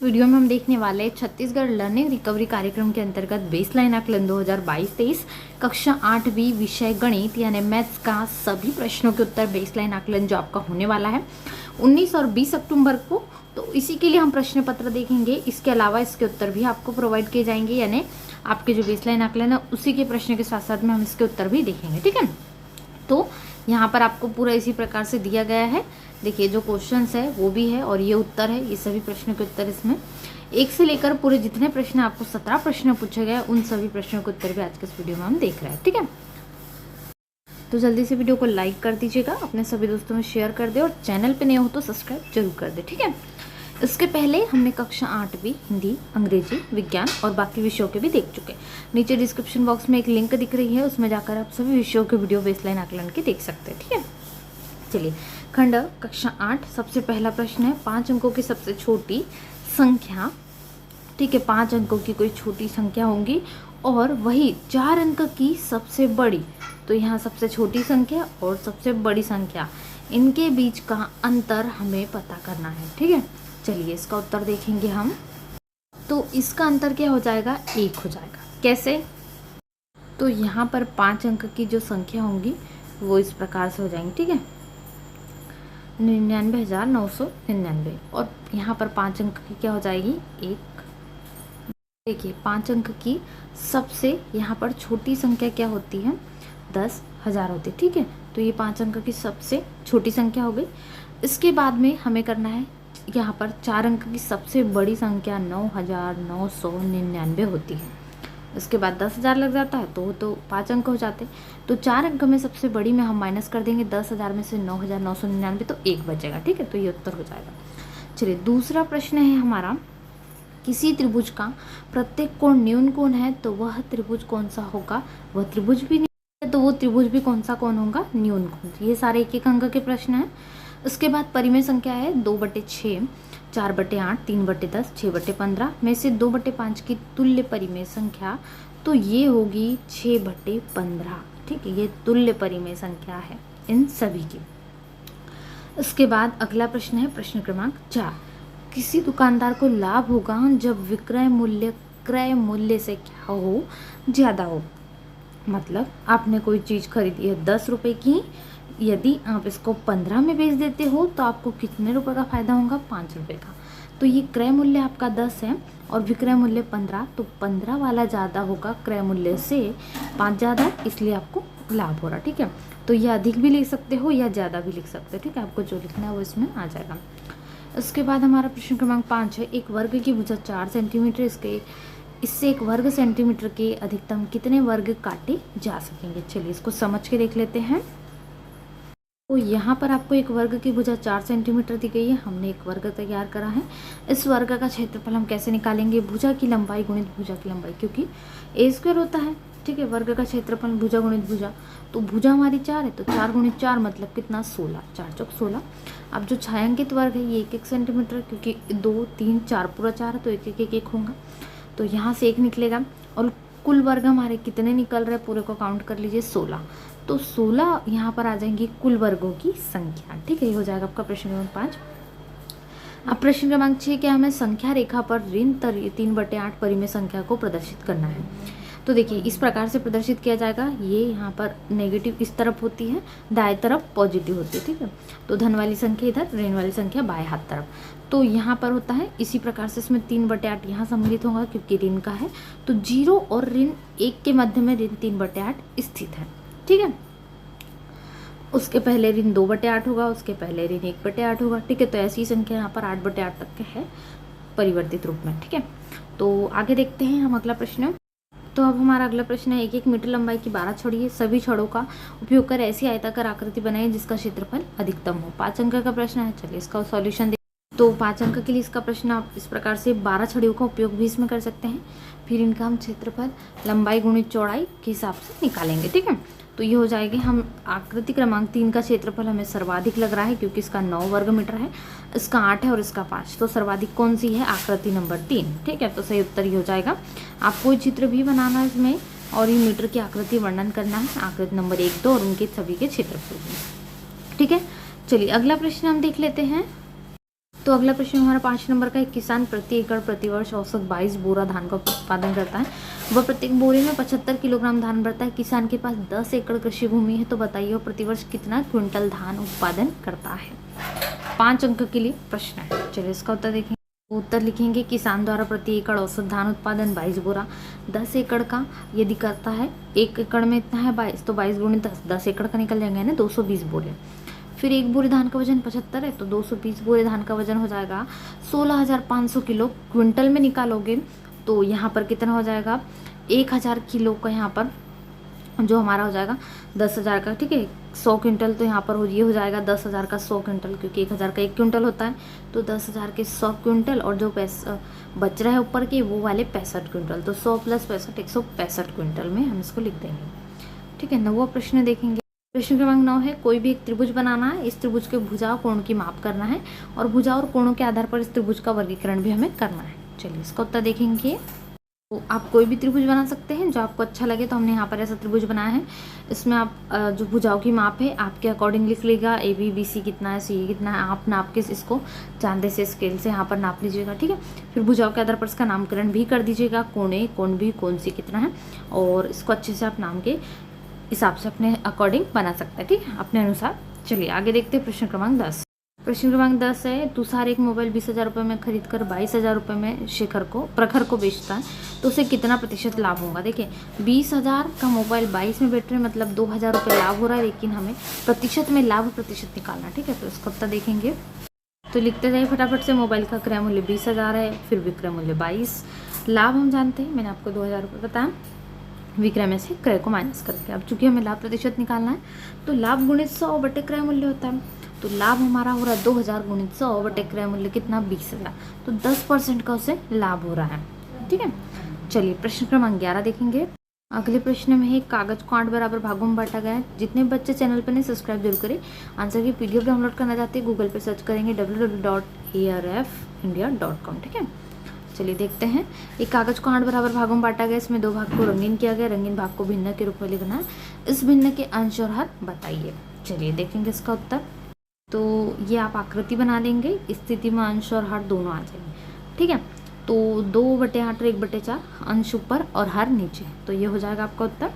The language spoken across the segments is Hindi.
वीडियो में हम देखने वाले हैं छत्तीसगढ़ लर्निंग रिकवरी कार्यक्रम के अंतर्गत बेसलाइन आकलन 2022-23 कक्षा 8वीं विषय गणित यानी मैथ्स का सभी प्रश्नों के उत्तर बेसलाइन आकलन जो आपका होने वाला है 19 और 20 अक्टूबर को। तो इसी के लिए हम प्रश्न पत्र देखेंगे। इसके अलावा इसके उत्तर भी आपको प्रोवाइड किए जाएंगे, यानी आपके जो बेसलाइन आकलन है उसी के प्रश्न के साथ साथ में हम इसके उत्तर भी देखेंगे। ठीक है, तो यहाँ पर आपको पूरा इसी प्रकार से दिया गया है। देखिए जो क्वेश्चंस है वो भी है और ये उत्तर है, ये सभी प्रश्नों के उत्तर इसमें एक से लेकर पूरे जितने प्रश्न आपको 17 प्रश्न पूछे गए उन सभी प्रश्नों के उत्तर भी आज के इस वीडियो में हम देख रहे हैं। ठीक है, तो जल्दी से वीडियो को लाइक कर दीजिएगा, अपने सभी दोस्तों में शेयर कर दे और चैनल पे नए हो तो सब्सक्राइब जरूर कर दे। ठीक है, इसके पहले हमने कक्षा 8वीं हिंदी, अंग्रेजी, विज्ञान और बाकी विषयों के भी देख चुके। नीचे डिस्क्रिप्शन बॉक्स में एक लिंक दिख रही है, उसमें जाकर आप सभी विषयों के वीडियो बेसलाइन आकलन के देख सकते हैं। ठीक है, चलिए खंड कक्षा 8 सबसे पहला प्रश्न है 5 अंकों की सबसे छोटी संख्या। ठीक है, 5 अंकों की कोई छोटी संख्या होंगी और वही 4 अंक की सबसे बड़ी। तो यहाँ सबसे छोटी संख्या और सबसे बड़ी संख्या, इनके बीच का अंतर हमें पता करना है। ठीक है, चलिए इसका उत्तर देखेंगे हम। तो इसका अंतर क्या हो जाएगा, 1 हो जाएगा। कैसे? तो यहाँ पर 5 अंक की जो संख्या होंगी वो इस प्रकार से हो जाएंगी। ठीक है, 99,999 और यहाँ पर 5 अंक की क्या हो जाएगी, 1। देखिए 5 अंक की सबसे यहाँ पर छोटी संख्या क्या होती है, 10,000 होती है। ठीक है, तो ये 5 अंक की सबसे छोटी संख्या हो गई। इसके बाद में हमें करना है यहाँ पर 4 अंक की सबसे बड़ी संख्या 9,999 होती है। इसके बाद 10,000 लग जाता है तो 5 अंक हो जाते। तो 4 अंक में सबसे बड़ी में हम माइनस कर देंगे 10,000 में से 9,999, तो 1 बचेगा। ठीक है, तो ये उत्तर हो जाएगा। चलिए दूसरा प्रश्न है हमारा, किसी त्रिभुज का प्रत्येक कोण न्यून कोण है तो वह त्रिभुज कौन सा होगा, वह त्रिभुज भी नहीं है तो वो त्रिभुज भी कौन सा कोण होगा, न्यून कोण। ये सारे 1-1 अंक के प्रश्न हैं। उसके बाद परिमेय संख्या है 2/6, 4/8, 3/10, 6/15 में से 2/5 की तुल्य परिमेय संख्या, तो ये होगी 6/15। ठीक है, ये तुल्य परिमेय संख्या है इन सभी की। इसके बाद अगला प्रश्न है प्रश्न क्रमांक 4, किसी दुकानदार को लाभ होगा जब विक्रय मूल्य क्रय मूल्य से क्या हो, ज़्यादा हो। मतलब आपने कोई चीज़ खरीदी है 10 रुपये की, यदि आप इसको 15 में बेच देते हो तो आपको कितने रुपए का फ़ायदा होगा, 5 रुपये का। तो ये क्रय मूल्य आपका 10 है और विक्रय मूल्य 15, तो 15 वाला ज़्यादा होगा क्रय मूल्य से, 5 ज़्यादा, इसलिए आपको लाभ हो रहा। ठीक है, तो ये अधिक भी लिख सकते हो या ज़्यादा भी लिख सकते हो। ठीक है, आपको जो लिखना है वो इसमें आ जाएगा। उसके बाद हमारा प्रश्न क्रमांक 5 है, एक वर्ग की भुजा 4 सेंटीमीटर, इससे एक वर्ग सेंटीमीटर के अधिकतम कितने वर्ग काटे जा सकेंगे। चलिए इसको समझ के देख लेते हैं। तो यहाँ पर आपको एक वर्ग की भुजा 4 सेंटीमीटर दी गई है, हमने एक वर्ग तैयार करा है। इस वर्ग का क्षेत्रफल हम कैसे निकालेंगे, भुजा की लंबाई गुणित भुजा की लंबाई, क्योंकि a² होता है। ठीक है, वर्ग का क्षेत्रफल भुजा गुणित भुजा, तो भुजा हमारी 4 है तो 4 गुणित 4 मतलब कितना, 16, 4 चौक 16। अब जो छायांकित वर्ग है ये 1-1 सेंटीमीटर, क्योंकि 2, 3, 4 पूरा 4 है तो 1-1 होगा, तो यहाँ से 1 निकलेगा। और कुल वर्ग हमारे कितने निकल रहे, पूरे को काउंट कर लीजिए 16, तो 16 यहाँ पर आ जाएंगी कुल वर्गों की संख्या। ठीक है, ये हो जाएगा आपका प्रश्न क्रमांक 5। अब प्रश्न क्रमांक 6 क्या, हमें संख्या रेखा पर ऋण 3/8 परिमेय संख्या को प्रदर्शित करना है। तो देखिए इस प्रकार से प्रदर्शित किया जाएगा, ये यहाँ पर नेगेटिव इस तरफ होती है, दाएं तरफ पॉजिटिव होती है। ठीक है, तो धन वाली संख्या इधर, ऋण वाली संख्या बाएं हाथ तरफ। तो यहाँ पर होता है इसी प्रकार से, इसमें 3/8 यहाँ सम्मिलित होगा क्योंकि ऋण का है, तो 0 और ऋण 1 के मध्य में ऋण 3/8 स्थित है। ठीक है, उसके पहले ऋण 2/8 होगा, उसके पहले ऋण 1/8 होगा। ठीक है, तो ऐसी संख्या यहाँ पर 8/8 तक के है परिवर्तित रूप में। ठीक है, तो आगे देखते हैं हम अगला प्रश्न। तो अब हमारा अगला प्रश्न है, 1-1 मीटर लंबाई की 12 छड़ी है, सभी छड़ों का उपयोग कर ऐसी आयताकार आकृति बनाई जिसका क्षेत्रफल अधिकतम हो। 5 अंक का प्रश्न है। चलिए इसका सॉल्यूशन। तो 5 अंक के लिए इसका प्रश्न आप इस प्रकार से 12 छड़ियों का उपयोग भी इसमें कर सकते हैं, फिर इनका हम क्षेत्रफल लंबाई गुणित चौड़ाई के हिसाब से निकालेंगे। ठीक है, तो ये हो जाएगी, हम आकृति क्रमांक 3 का क्षेत्रफल हमें सर्वाधिक लग रहा है क्योंकि इसका 9 वर्ग मीटर है, इसका 8 है और इसका 5, तो सर्वाधिक कौन सी है, आकृति नंबर 3। ठीक है, तो सही उत्तर ये हो जाएगा। आप कोई चित्र भी बनाना है इसमें और ये मीटर की आकृति वर्णन करना है, आकृति नंबर 1, 2 और उनके सभी के क्षेत्रफल। ठीक है, चलिए अगला प्रश्न हम देख लेते हैं। तो अगला प्रश्न हमारा 5 नंबर का, एक किसान प्रति एकड़ प्रतिवर्ष औसत 22 बोरा धान का उत्पादन करता है, वह प्रत्येक बोरे में 75 किलोग्राम धान भरता है। किसान के पास 10 एकड़ कृषि भूमि है, तो बताइए वह प्रतिवर्ष कितना क्विंटल धान उत्पादन करता है। 5 अंक के लिए प्रश्न है। चलिए इसका उत्तर देखेंगे। उत्तर लिखेंगे, किसान द्वारा प्रति एकड़ औसत धान उत्पादन 22 बोरा। 10 एकड़ का यदि करता है, 1 एकड़ में इतना है 22, तो 22 गुणे 10 एकड़ का निकल जाएंगे ना 220 बोरे। फिर एक बोरे धान का वजन 75 है, तो 220 बोरे धान का वजन हो जाएगा 16,500 किलो। क्विंटल में निकालोगे तो यहाँ पर कितना हो जाएगा, 1000 किलो का यहाँ पर जो हमारा हो जाएगा 10,000 का, ठीक है। 100 क्विंटल तो यहाँ पर ये हो जाएगा 10,000 का 100 क्विंटल, क्योंकि 1,000 का 1 क्विंटल होता है, तो 10,000 के 100 क्विंटल, और जो पैसा बच रहा है ऊपर के वो वाले 65 क्विंटल, तो 100 + 65 165 क्विंटल में हम इसको लिख देंगे, ठीक है। 9वां प्रश्न देखेंगे। प्रश्न क्रमांक 9 है, कोई भी एक त्रिभुज बनाना है, इस त्रिभुज के भुजा और कोण की माप करना है, और भुजा और कोणों के आधार पर इस त्रिभुज का वर्गीकरण भी हमें करना है। चलिए इसका उत्तर देखेंगे। तो आप कोई भी त्रिभुज बना सकते हैं जो आपको अच्छा लगे, तो हमने यहाँ पर ऐसा त्रिभुज बनाया है। इसमें आप जो भुजाओं की माप है आपके अकॉर्डिंग लिख लीजिएगा, AB BC कितना है, CA कितना है, आप नाप के इसको चांदे से स्केल से यहाँ पर नाप लीजिएगा, ठीक है। फिर भुजाओं के आधार पर इसका नामकरण भी कर दीजिएगा, कोण भी कौन सी कितना है, और इसको अच्छे से आप नाम के हिसाब से अपने अकॉर्डिंग बना सकते हैं, ठीक है, अपने अनुसार। चलिए आगे देखते हैं प्रश्न क्रमांक 10। प्रश्न क्रमांक 10 है, तुषार एक मोबाइल 20,000 रुपये में खरीद कर 22,000 रुपये में प्रखर को बेचता है, तो उसे कितना प्रतिशत लाभ होगा। देखिए 20,000 का मोबाइल 22 में बेच रहे हैं, मतलब 2,000 रुपये लाभ हो रहा है, लेकिन हमें प्रतिशत में लाभ प्रतिशत निकालना, ठीक है। तो इसका उत्तर देखेंगे, तो लिखते जाइए फटाफट से। मोबाइल का क्रय मूल्य 20,000 है, फिर विक्रय मूल्य 22, लाभ हम जानते हैं, मैंने आपको 2,000 रुपये बताया, विक्रय में से क्रय को माइनस करके। अब चूंकि हमें लाभ प्रतिशत निकालना है, तो लाभ गुणित 100 बटे क्रय मूल्य होता है, तो लाभ हमारा हो रहा है 2,000 गुणित 100 बटे क्रय मूल्य कितना 20,000, तो 10% का उसे लाभ हो रहा है, ठीक है। चलिए प्रश्न क्रमांक 11 देखेंगे। अगले प्रश्न में है, कागज को 8 बराबर भागों में बांटा गया है। जितने बच्चे चैनल पर नहीं सब्सक्राइब जरूर करें। आंसर की PDF डाउनलोड करना चाहते हैं, गूगल पे सर्च करेंगे www.arfindia.com, ठीक है। चलिए देखते हैं। एक कागज को 8 बराबर भागों में बांटा गया, इसमें 2 भाग को रंगीन किया गया, रंगीन भाग को भिन्न के रूप में लिखना है। इस भिन्न के अंश और हर बताइए। चलिए देखेंगे इसका उत्तर। तो ये आप आकृति बना लेंगे, स्थिति में अंश और हर दोनों आ जाएंगे, ठीक है। तो 2/8 और 1/4 अंश ऊपर और हर नीचे, तो ये हो जाएगा आपका उत्तर।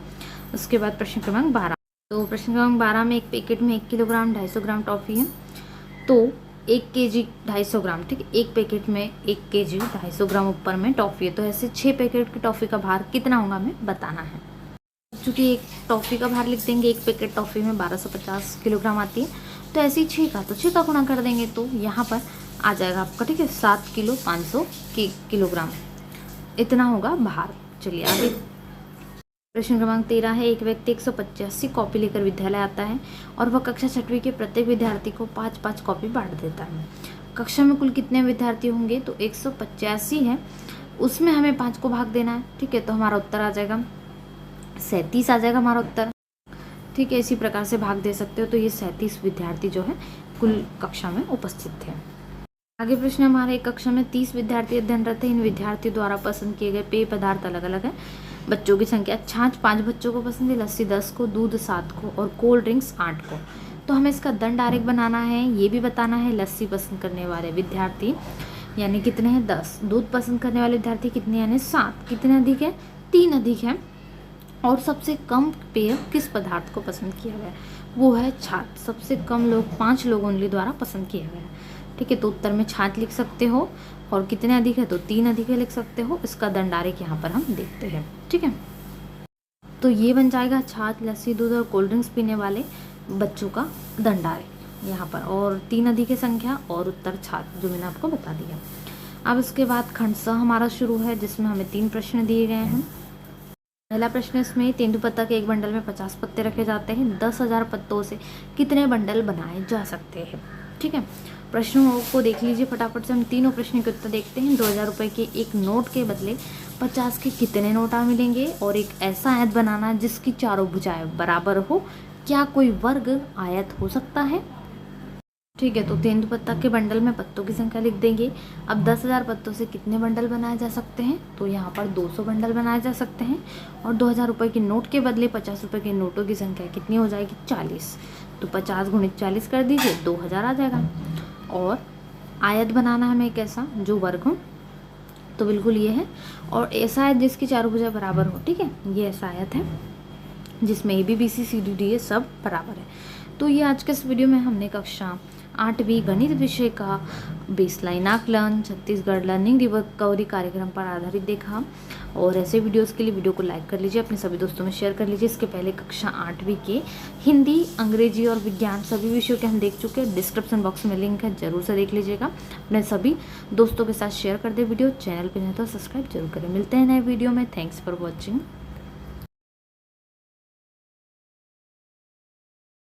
उसके बाद प्रश्न क्रमांक 12। तो प्रश्न क्रमांक 12 में एक पैकेट में 1 किलोग्राम 250 ग्राम टॉफ़ी है, तो 1 kg 250 ग्राम, ठीक है। एक पैकेट में 1 kg 250 ग्राम ऊपर में टॉफ़ी है, तो ऐसे 6 पैकेट की टॉफ़ी का भार कितना होगा हमें बताना है। चूँकि एक टॉफ़ी का भार लिख देंगे, एक पैकेट टॉफ़ी में 1250 किलोग्राम आती है, तो ऐसे ही 6 का, तो 6 का गुणा कर देंगे, तो यहाँ पर आ जाएगा आपका, ठीक है, 7 किलो 500 किलोग्राम, इतना होगा भार। चलिए आगे प्रश्न क्रमांक 13 है, एक व्यक्ति 185 कॉपी लेकर विद्यालय आता है और वह कक्षा 6वीं के प्रत्येक विद्यार्थी को 5-5 कॉपी बांट देता है। कक्षा में कुल कितने विद्यार्थी होंगे, तो 185 है, उसमें हमें 5 को भाग देना है, ठीक है। तो हमारा उत्तर आ जाएगा 37 आ जाएगा हमारा उत्तर, ठीक है। इसी प्रकार से भाग दे सकते हो, तो ये 37 विद्यार्थी जो है कुल कक्षा में उपस्थित थे। आगे प्रश्न हमारे, एक कक्षा में 30 विद्यार्थी अध्ययनरत है। इन विद्यार्थियों द्वारा पसंद किए गए पेय पदार्थ अलग अलग है। बच्चों की संख्या, छाछ 5 बच्चों को पसंद है, लस्सी 10 को, दूध 7 को और कोल्ड ड्रिंक्स 8 को। तो हमें इसका दंड आरेख बनाना है, ये भी बताना है। लस्सी पसंद करने वाले विद्यार्थी यानी कितने हैं 10, दूध पसंद करने वाले विद्यार्थी कितने यानी 7, कितने अधिक है 3 अधिक है, और सबसे कम पेय किस पदार्थ को पसंद किया गया है, वो है छाछ। सबसे कम लोग 5 लोग ओनली द्वारा पसंद किया गया है, ठीक है। तो उत्तर में छाछ लिख सकते हो, और कितने अधिक है तो 3 अधिक है लिख सकते हो। इसका दंड आरेख यहाँ पर हम देखते हैं, ठीक है। तो ये बन जाएगा छाछ, लस्सी, दूध और कोल्ड ड्रिंक्स पीने वाले बच्चों का दंड आरेख यहाँ पर, और 3 अधिक है संख्या, और उत्तर छाछ जो मैंने आपको बता दिया। अब इसके बाद खंड स हमारा शुरू है, जिसमें हमें 3 प्रश्न दिए गए हैं। पहला प्रश्न, इसमें तेंदुपत्ता के एक बंडल में 50 पत्ते रखे जाते हैं। 10,000 पत्तों से कितने बंडल बनाए जा सकते हैं, ठीक है। प्रश्नों को देख लीजिए फटाफट से। हम तीनों प्रश्नों के उत्तर देखते हैं। 2,000 रुपये के एक नोट के बदले 50 के कितने नोट मिलेंगे, और एक ऐसा आयत बनाना जिसकी चारों भुजाएं बराबर हो। क्या कोई वर्ग आयत हो सकता है, ठीक है। तो तेंदुपत्ता के बंडल में पत्तों की संख्या लिख देंगे। अब 10,000 पत्तों से कितने बंडल बनाए जा सकते हैं, तो यहाँ पर 200 बंडल बनाए जा सकते हैं। और 2,000 रुपये के नोट के बदले 50 रुपये के नोटों की संख्या कितनी हो जाएगी 40, तो 50 गुणित 40 कर दीजिए, 2,000 आ जाएगा। और आयत बनाना है हमें एक ऐसा जो वर्ग हो, तो बिल्कुल ये है। और ऐसा आयत जिसकी चारों भुजा बराबर हो, ठीक है, ये ऐसा आयत है जिसमें A B B C C D D ये सब बराबर है। तो ये आज के इस वीडियो में हमने कक्षा 8वीं गणित विषय का बेसलाइन आकलन छत्तीसगढ़ लर्निंग रिकवरी कार्यक्रम पर आधारित देखा। और ऐसे वीडियोस के लिए वीडियो को लाइक कर लीजिए, अपने सभी दोस्तों में शेयर कर लीजिए। इसके पहले कक्षा 8वीं के हिंदी, अंग्रेजी और विज्ञान सभी विषयों के हम देख चुके हैं। डिस्क्रिप्शन बॉक्स में लिंक है, जरूर से देख लीजिएगा। अपने सभी दोस्तों के साथ शेयर कर दे वीडियो। चैनल पर नहीं तो सब्सक्राइब जरूर करें। मिलते हैं नए वीडियो में। Thanks for watching.